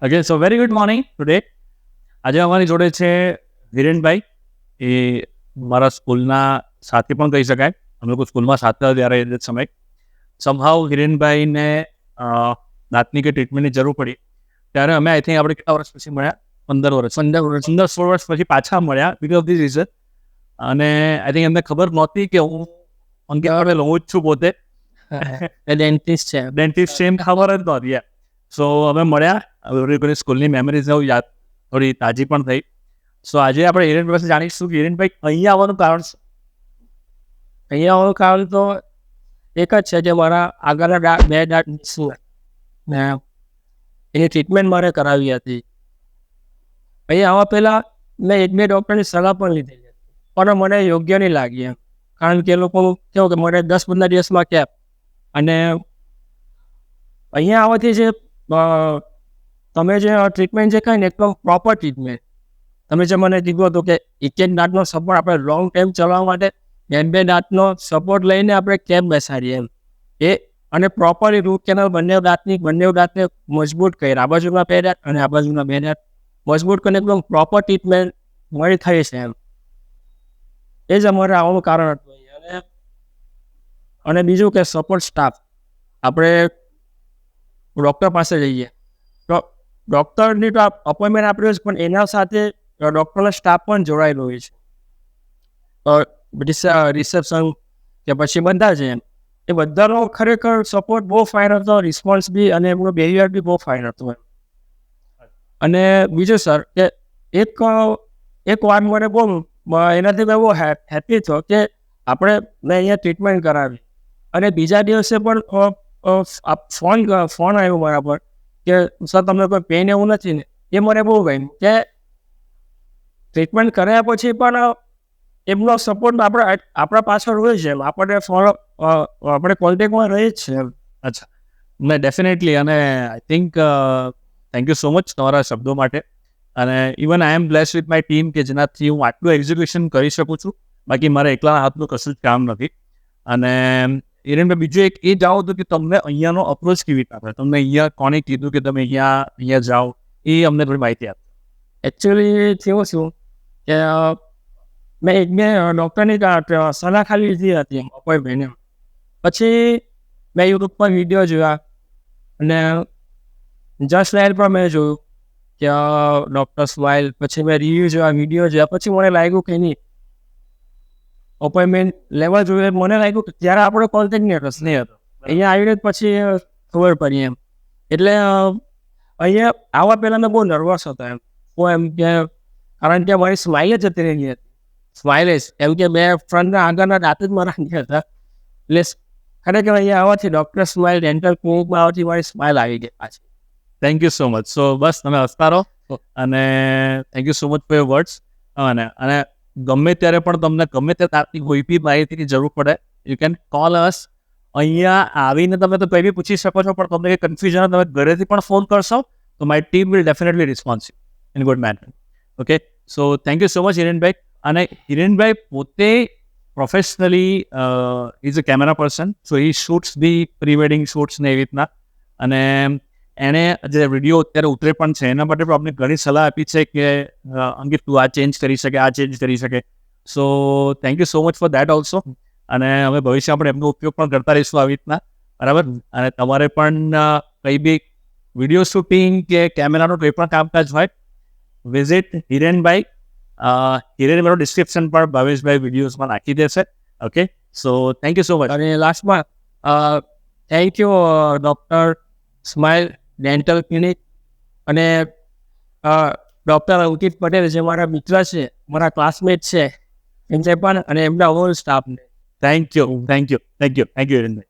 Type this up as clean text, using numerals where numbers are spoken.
Okay, સો very good morning today. આજે અમારી જોડે છે હિરેનભાઈ. એ મારા સ્કૂલના સાથી પણ કહી શકાય. અમે લોકો સ્કૂલમાં સાથે હતા ત્યારે એ સમય સમહાવ હિરેનભાઈને દાંતની કે ટ્રીટમેન્ટની જરૂર પડી ત્યારે અમે આઈ થિંક આપણે કેટલા વર્ષ પછી મળ્યા? 15-16 વર્ષ પછી પાછા મળ્યા બીકોઝ ઓફ ધીસ રીઝન. અને આઈ થિંક એમને ખબર નહોતી કે હું અંગે લઉં જ છું પોતે ડેન્ટિસ્ટ છે. ડેન્ટિસ્ટ છે એમ ખબર જ નહોતી. સો અમે મળ્યા, હવે સ્કૂલની મેમરીઝ યાદ થોડી તાજી પણ થઈ. સો આજે આપણે હિરેનભાઈ પાસે જાણીશું કે હિરેનભાઈ અહીંયા આવવાનું કારણ છે. અહીંયા આવવાનું કારણ તો એક જ છે કે મારા આગળના બે દાંત શું ને એની ટ્રીટમેન્ટ મારે કરાવી હતી. અહીંયા આવવા પહેલાં મેં 1-2 ડૉક્ટરની સલાહ પણ લીધેલી હતી, પણ મને યોગ્ય નહીં લાગી એમ. કારણ કે એ લોકો કેવું કે મને 10-15 દિવસમાં કેપ, અને અહીંયા આવવાથી જે તમે જે ટ્રીટમેન્ટ જે કહી ને એકદમ પ્રોપર ટ્રીટમેન્ટ. તમે જે મને કીધું હતું કે એક દાંતનો સપોર્ટ આપણે લોંગ ટાઈમ ચલાવવા માટે 2 દાંતનો સપોર્ટ લઈને આપણે કેપ બેસાડીએ એમ એ, અને પ્રોપરલી રૂટ કેનાલ બંને દાંતને મજબૂત કરી, આ બાજુના 2 દાંત અને આ બાજુના 2 દાંત મજબૂત કરીને એકદમ પ્રોપર ટ્રીટમેન્ટ મળી થઈ છે એમ. એ જ અમારે આવવાનું કારણ હતું. અને બીજું કે સપોર્ટ સ્ટાફ, આપણે ડૉક્ટર પાસે જઈએ તો ડૉક્ટરની તો અપોઇન્ટમેન્ટ આપી છે, પણ એના સાથે ડૉક્ટરનો સ્ટાફ પણ જોડાયેલો હોય છે. રિસેપ્શન કે પછી બધા છે એમ, એ બધાનો ખરેખર સપોર્ટ બહુ ફાઇન હતો, રિસ્પોન્સ બી, અને એમનો બિહેવિયર બી બહુ ફાઇન હતું એમ. અને બીજું સર કે એક વાર મને બહુ એનાથી મેં બહુ હેપી થયો કે મેં અહીંયા ટ્રીટમેન્ટ કરાવી, અને બીજા દિવસે પણ ફોન આવ્યો મારા પર કે સર તમને કોઈ પેઇન એવું નથી ને. એ મને બહુ ગમ્યું કે ટ્રીટમેન્ટ કર્યા પછી પણ એમનો સપોર્ટ આપણા પાછળ હોય છે એમ, આપણે કોન્ટેક્ટમાં રહીએ જ છે એમ. અચ્છા, મેં ડેફિનેટલી, અને I think thank you so much તમારા શબ્દો માટે. અને even I am blessed with my team કે જેનાથી હું આટલું એક્ઝિક્યુશન કરી શકું છું. બાકી મારા એકલાના હાથનું કશું જ કામ નથી. અને હિરેનભાઈ, બીજું એક એ જાણો હતું કે તમને અહીંયાનો અપ્રોચ કેવી રીતે આપે, તમને અહીંયા કોને કીધું કે તમે અહીંયા જાઓ, એ અમને થોડી માહિતી આપો. એકચ્યુઅલી થયું શું કે મેં 1-2 ડૉક્ટરની સલાહ ખાલી લીધી હતી અપોઇન્ટમેન્ટ. પછી મેં યુટ્યુબ પર વિડીયો જોયા, અને જસ્ટ લાઇલ પર મેં જોયું કે ડૉક્ટર સ્માઇલ. પછી મેં રિવ્યૂ જોયા, વિડીયો જોયા. પછી મને લાગ્યું કે નહીં, અપોઇન્ટમેન્ટ લેવા જોઈએ. મને લાગ્યું કે ત્યારે આપણો કોન્ટેક્ટ નહીં હતો. અહીંયા આવીને પછી ખબર પડી એમ. એટલે અહીંયા આવવા પહેલાં મેં બહુ નર્વસ હતો એમ. કારણ કે મારી સ્માઇલ જ જતી રહેલી હતી. સ્માઇલેસ એમ કે બે ફ્રન્ટના આગળના દાંત જ મારા ગયા હતા. એટલે ખરેખર અહીંયા આવવાથી ડૉક્ટર સ્માઇલ ડેન્ટલ ક્લિનિકમાં આવવાથી મારી સ્માઇલ આવી ગઈ પાછી. Thank you so much. So બસ તમે હસતા રહો, અને thank you so much for your words. અને ગમે ત્યારે પણ તમને ગમે તે તાપની કોઈ બી માહિતીની જરૂર પડે, યુ કેન કોલ અસ. અહીંયા આવીને તમે તો કંઈ બી પૂછી શકો છો, પણ તમને કંઈ કન્ફ્યુઝન તમે ઘરેથી પણ ફોન કરશો તો my team will definitely response you in good manner. Okay, so thank you so much Hirenbhai. અને હિરેનભાઈ પોતે professionally is a camera person, so he shoots the pre wedding shoots ને એવી રીતના. અને એણે જે વિડીયો અત્યારે ઉતરે પણ છે એના માટે પણ આપણે ઘણી સલાહ આપી છે કે અંકિત તું આ ચેન્જ કરી શકે, આ ચેન્જ કરી શકે. સો thank you so much for that also. અને અમે ભવિષ્યમાં પણ એમનો ઉપયોગ પણ કરતા રહીશું આવી રીતના, બરાબર. અને તમારે પણ કંઈ બી વિડીયો શૂટિંગ કે કેમેરાનું કંઈ પણ કામકાજ હોય, વિઝિટ હિરેનભાઈ. હિરેન મારો ડિસ્ક્રિપ્શન પર ભાવેશભાઈ વિડીયોઝમાં નાખી દેશે. Okay, so thank you so much. અને લાસ્ટમાં thank you doctor smile dental clinic અને ડૉક્ટર અંકિત પટેલ, જે મારા મિત્ર છે, મારા ક્લાસમેટ છે, એમને પણ, અને એમના હોલ સ્ટાફને થેન્ક યુ હિરેનભાઈ.